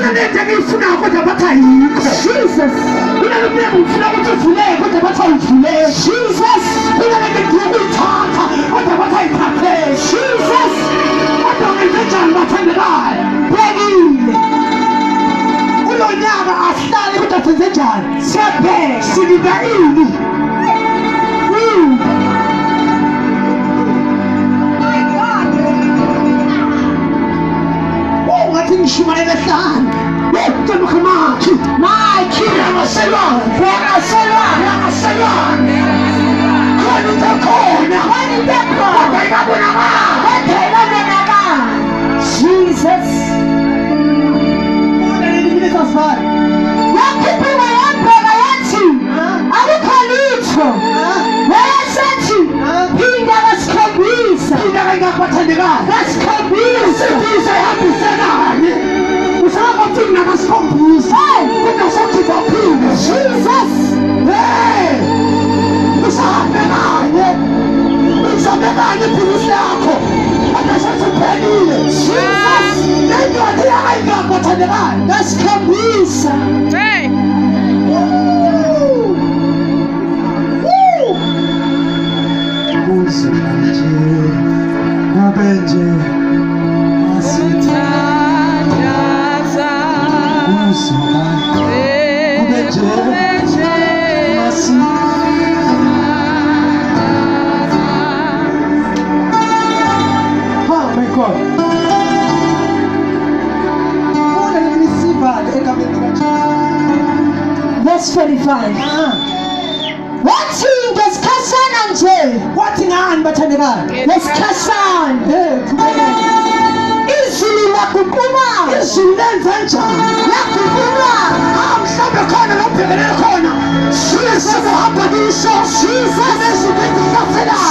kunalento engiyifuna kodwa bathi ayikho. Jesus. Kunalento ngifuna ukuthi ivuleke kodwa bathi ayivuleke. Jesus. Kunalento ngifuna ukuyithatha kodwa bathi ayithathe. Jesus. Kodwa ngenze njani bathandekayo? Bhekile. Kulonyaka asihlale kodwa senze njani? Siyabheka. Silinda ini? Shumayela hlanga yethu mkhamathi mathi yamaselwana khona takhona bayabonakala Jesus unelibisa sifari yakhipha yabheka yathi akukholutho wayesethi phinda kasikhombisa ngakbathandekayo kasikhombisa yabisenani usaba thina kasikhombisa kodwa sothi baphinde Jesus usahambe kanye ibhizinisi lakho kodwa sothi uphelile Jesus nendoda yakayingakbathandekayo kasikhombisa Benje asithandaza uzwa benje asithandaza oh my God una nisibale egameni likaJesu verse 45 wathi ngesikhashana nje wathi ngani bathandekayo ngesikhashana izulu laguquma izulu lenza njani laguquma mhlawumbe khona lobhekelele khona Jesus uhamba ngisho Jesus ezinto ezihlaselayo